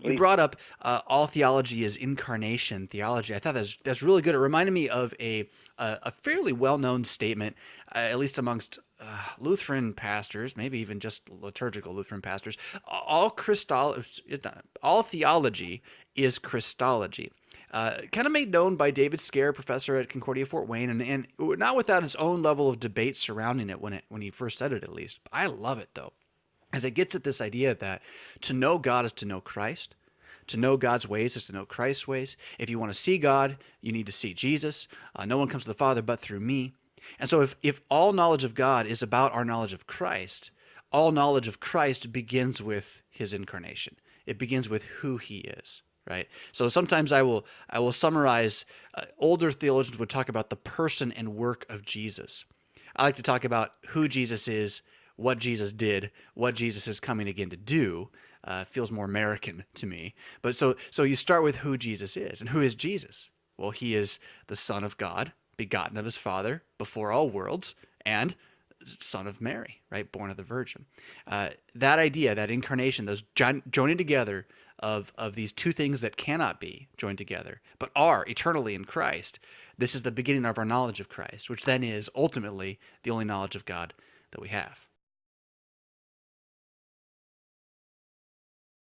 you brought up all theology is incarnation theology. I thought that's really good. It reminded me of a fairly well known statement, at least amongst Lutheran pastors, maybe even just liturgical Lutheran pastors. All theology is Christology. Kind of made known by David Scare, professor at Concordia Fort Wayne, and not without his own level of debate surrounding it when he first said it, at least. I love it though, as it gets at this idea that to know God is to know Christ. To know God's ways is to know Christ's ways. If you want to see God, you need to see Jesus. No one comes to the Father but through me. And so if all knowledge of God is about our knowledge of Christ, all knowledge of Christ begins with his incarnation. It begins with who he is, right? So sometimes I will summarize, older theologians would talk about the person and work of Jesus. I like to talk about who Jesus is, what Jesus did, what Jesus is coming again to do. Feels more American to me. But so you start with who Jesus is. And who is Jesus? Well, he is the Son of God, begotten of his Father before all worlds, and Son of Mary, right? Born of the Virgin. That idea, that incarnation, those joining together of these two things that cannot be joined together, but are eternally in Christ, this is the beginning of our knowledge of Christ, which then is ultimately the only knowledge of God that we have.